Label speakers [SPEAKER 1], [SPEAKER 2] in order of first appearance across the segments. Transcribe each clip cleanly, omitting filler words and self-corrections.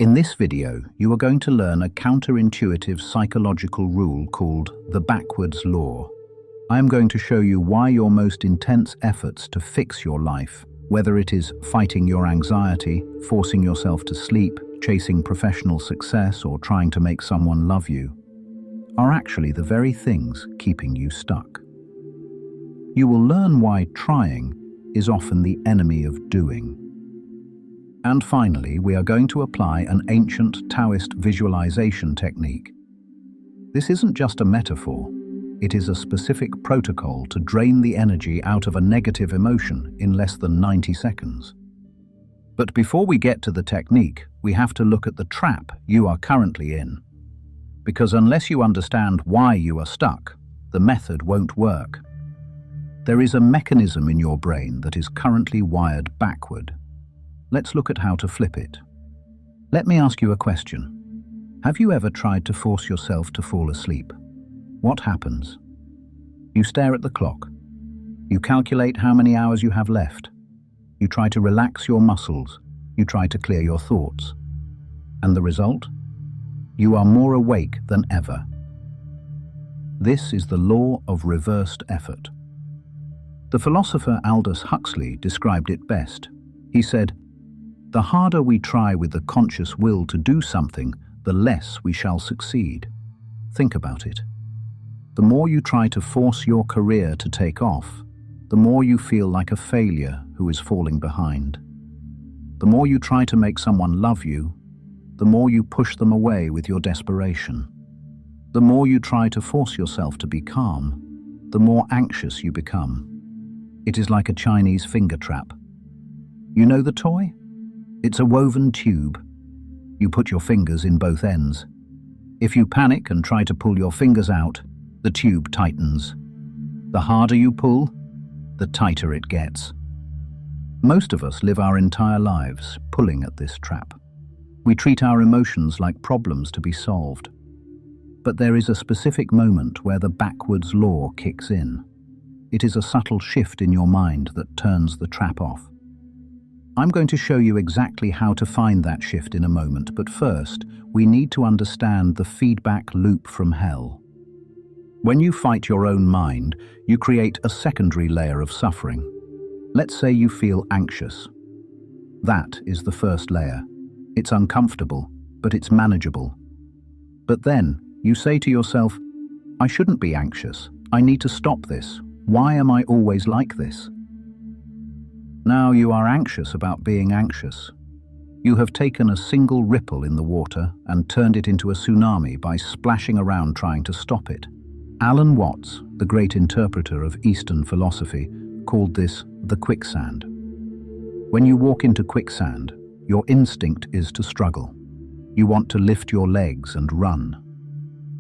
[SPEAKER 1] In this video, you are going to learn a counterintuitive psychological rule called the backwards law. I am going to show you why your most intense efforts to fix your life, whether it is fighting your anxiety, forcing yourself to sleep, chasing professional success, or trying to make someone love you, are actually the very things keeping you stuck. You will learn why trying is often the enemy of doing. And finally, we are going to apply an ancient Taoist visualization technique. This isn't just a metaphor, it is a specific protocol to drain the energy out of a negative emotion in less than 90 seconds. But before we get to the technique, we have to look at the trap you are currently in. Because unless you understand why you are stuck, the method won't work. There is a mechanism in your brain that is currently wired backward. Let's look at how to flip it. Let me ask you a question. Have you ever tried to force yourself to fall asleep? What happens? You stare at the clock. You calculate how many hours you have left. You try to relax your muscles. You try to clear your thoughts. And the result? You are more awake than ever. This is the law of reversed effort. The philosopher Aldous Huxley described it best. He said, "The harder we try with the conscious will to do something, the less we shall succeed." Think about it. The more you try to force your career to take off, the more you feel like a failure who is falling behind. The more you try to make someone love you, the more you push them away with your desperation. The more you try to force yourself to be calm, the more anxious you become. It is like a Chinese finger trap. You know the toy? It's a woven tube. You put your fingers in both ends. If you panic and try to pull your fingers out, the tube tightens. The harder you pull, the tighter it gets. Most of us live our entire lives pulling at this trap. We treat our emotions like problems to be solved. But there is a specific moment where the backwards law kicks in. It is a subtle shift in your mind that turns the trap off. I'm going to show you exactly how to find that shift in a moment, but first, we need to understand the feedback loop from hell. When you fight your own mind, you create a secondary layer of suffering. Let's say you feel anxious. That is the first layer. It's uncomfortable, but it's manageable. But then, you say to yourself, "I shouldn't be anxious. I need to stop this. Why am I always like this?" Now you are anxious about being anxious. You have taken a single ripple in the water and turned it into a tsunami by splashing around trying to stop it. Alan Watts, the great interpreter of Eastern philosophy, called this the quicksand. When you walk into quicksand, your instinct is to struggle. You want to lift your legs and run.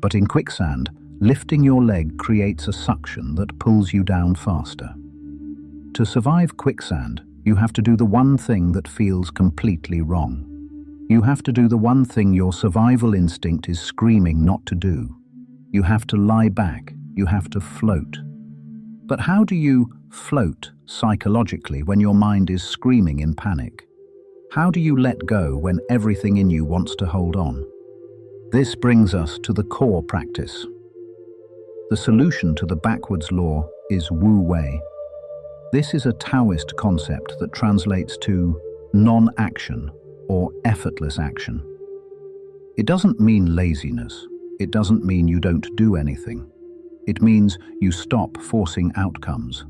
[SPEAKER 1] But in quicksand, lifting your leg creates a suction that pulls you down faster. To survive quicksand, you have to do the one thing that feels completely wrong. You have to do the one thing your survival instinct is screaming not to do. You have to lie back. You have to float. But how do you float psychologically when your mind is screaming in panic? How do you let go when everything in you wants to hold on? This brings us to the core practice. The solution to the backwards law is Wu Wei. This is a Taoist concept that translates to non-action or effortless action. It doesn't mean laziness. It doesn't mean you don't do anything. It means you stop forcing outcomes.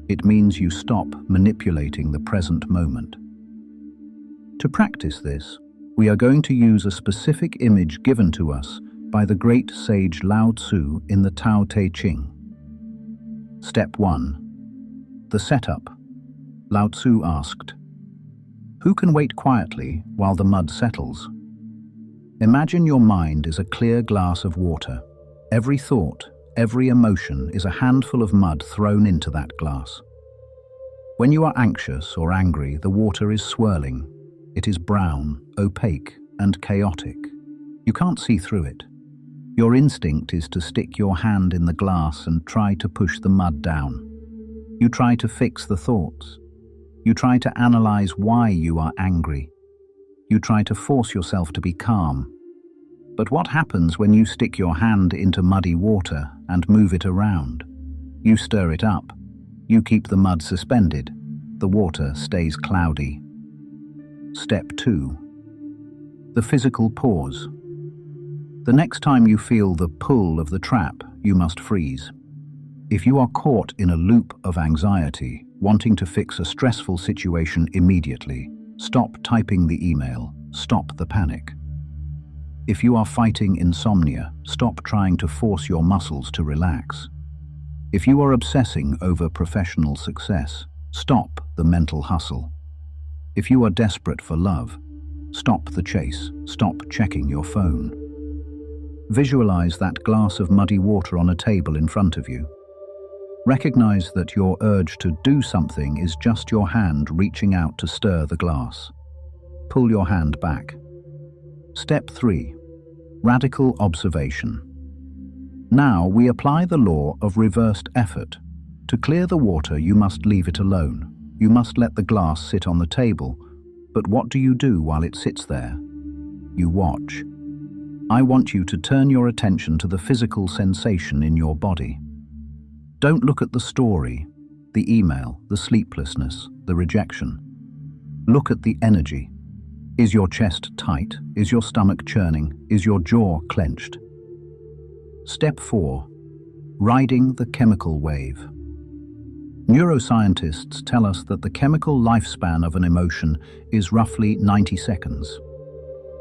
[SPEAKER 1] It means you stop manipulating the present moment. To practice this, we are going to use a specific image given to us by the great sage Lao Tzu in the Tao Te Ching. Step 1. The setup. Lao Tzu asked, "Who can wait quietly while the mud settles?" Imagine your mind is a clear glass of water. Every thought, every emotion is a handful of mud thrown into that glass. When you are anxious or angry, the water is swirling. It is brown, opaque, and chaotic. You can't see through it. Your instinct is to stick your hand in the glass and try to push the mud down. You try to fix the thoughts. You try to analyze why you are angry. You try to force yourself to be calm. But what happens when you stick your hand into muddy water and move it around? You stir it up. You keep the mud suspended. The water stays cloudy. Step 2. The physical pause. The next time you feel the pull of the trap, you must freeze. If you are caught in a loop of anxiety, wanting to fix a stressful situation immediately, stop typing the email, stop the panic. If you are fighting insomnia, stop trying to force your muscles to relax. If you are obsessing over professional success, stop the mental hustle. If you are desperate for love, stop the chase, stop checking your phone. Visualize that glass of muddy water on a table in front of you. Recognize that your urge to do something is just your hand reaching out to stir the glass. Pull your hand back. Step 3. Radical observation. Now we apply the law of reversed effort. To clear the water, you must leave it alone. You must let the glass sit on the table. But what do you do while it sits there? You watch. I want you to turn your attention to the physical sensation in your body. Don't look at the story, the email, the sleeplessness, the rejection. Look at the energy. Is your chest tight? Is your stomach churning? Is your jaw clenched? Step 4. Riding the chemical wave. Neuroscientists tell us that the chemical lifespan of an emotion is roughly 90 seconds.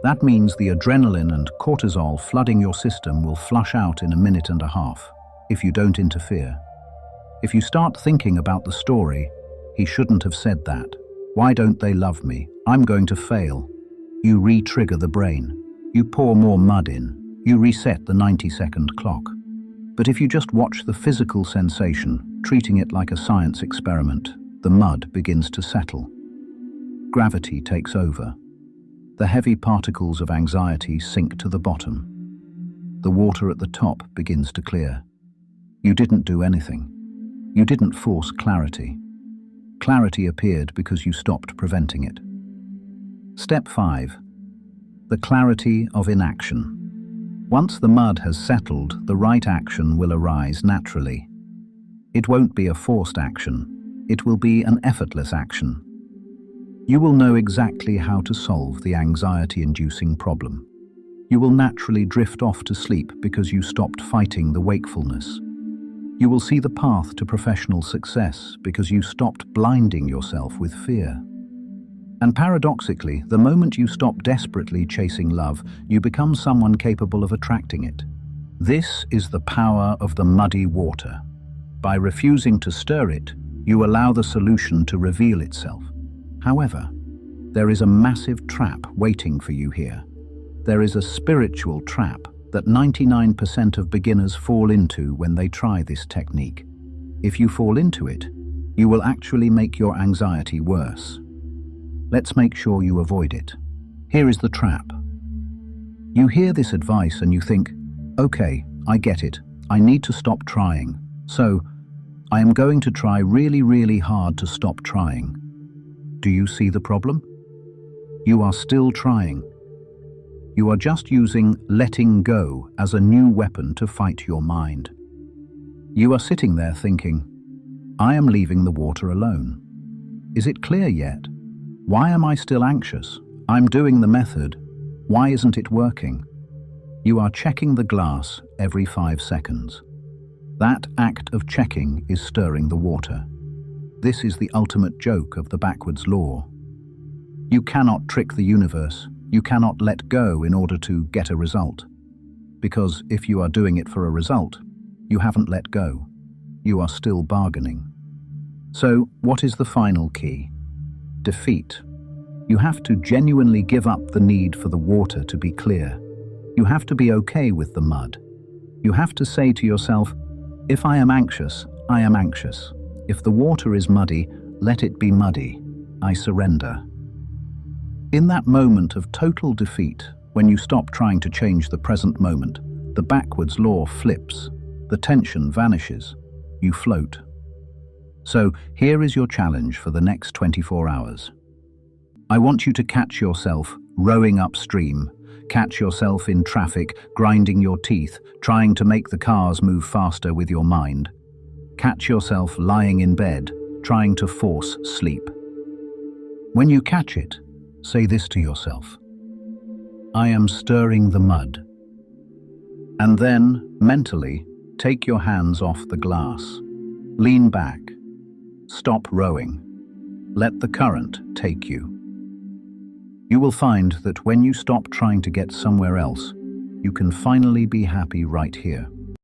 [SPEAKER 1] That means the adrenaline and cortisol flooding your system will flush out in a minute and a half, if you don't interfere. If you start thinking about the story, he shouldn't have said that. Why don't they love me? I'm going to fail. You re-trigger the brain. You pour more mud in. You reset the 90-second clock. But if you just watch the physical sensation, treating it like a science experiment, the mud begins to settle. Gravity takes over. The heavy particles of anxiety sink to the bottom. The water at the top begins to clear. You didn't do anything. You didn't force clarity. Clarity appeared because you stopped preventing it. Step 5. The clarity of inaction. Once the mud has settled, the right action will arise naturally. It won't be a forced action. It will be an effortless action. You will know exactly how to solve the anxiety-inducing problem. You will naturally drift off to sleep because you stopped fighting the wakefulness. You will see the path to professional success because you stopped blinding yourself with fear. And paradoxically, the moment you stop desperately chasing love, you become someone capable of attracting it. This is the power of the muddy water. By refusing to stir it, you allow the solution to reveal itself. However, there is a massive trap waiting for you here. There is a spiritual trap that 99% of beginners fall into when they try this technique. If you fall into it, you will actually make your anxiety worse. Let's make sure you avoid it. Here is the trap. You hear this advice and you think, okay, I get it. I need to stop trying. So, I am going to try really, really hard to stop trying. Do you see the problem? You are still trying. You are just using letting go as a new weapon to fight your mind. You are sitting there thinking, I am leaving the water alone. Is it clear yet? Why am I still anxious? I'm doing the method. Why isn't it working? You are checking the glass every 5 seconds. That act of checking is stirring the water. This is the ultimate joke of the backwards law. You cannot trick the universe. You cannot let go in order to get a result. Because if you are doing it for a result, you haven't let go. You are still bargaining. So, what is the final key? Defeat. You have to genuinely give up the need for the water to be clear. You have to be okay with the mud. You have to say to yourself, if I am anxious, I am anxious. If the water is muddy, let it be muddy. I surrender. In that moment of total defeat, when you stop trying to change the present moment, the backwards law flips. The tension vanishes. You float. So here is your challenge for the next 24 hours. I want you to catch yourself rowing upstream, catch yourself in traffic, grinding your teeth, trying to make the cars move faster with your mind. Catch yourself lying in bed, trying to force sleep. When you catch it, say this to yourself: I am stirring the mud. And then, mentally, take your hands off the glass. Lean back. Stop rowing. Let the current take you. You will find that when you stop trying to get somewhere else, you can finally be happy right here.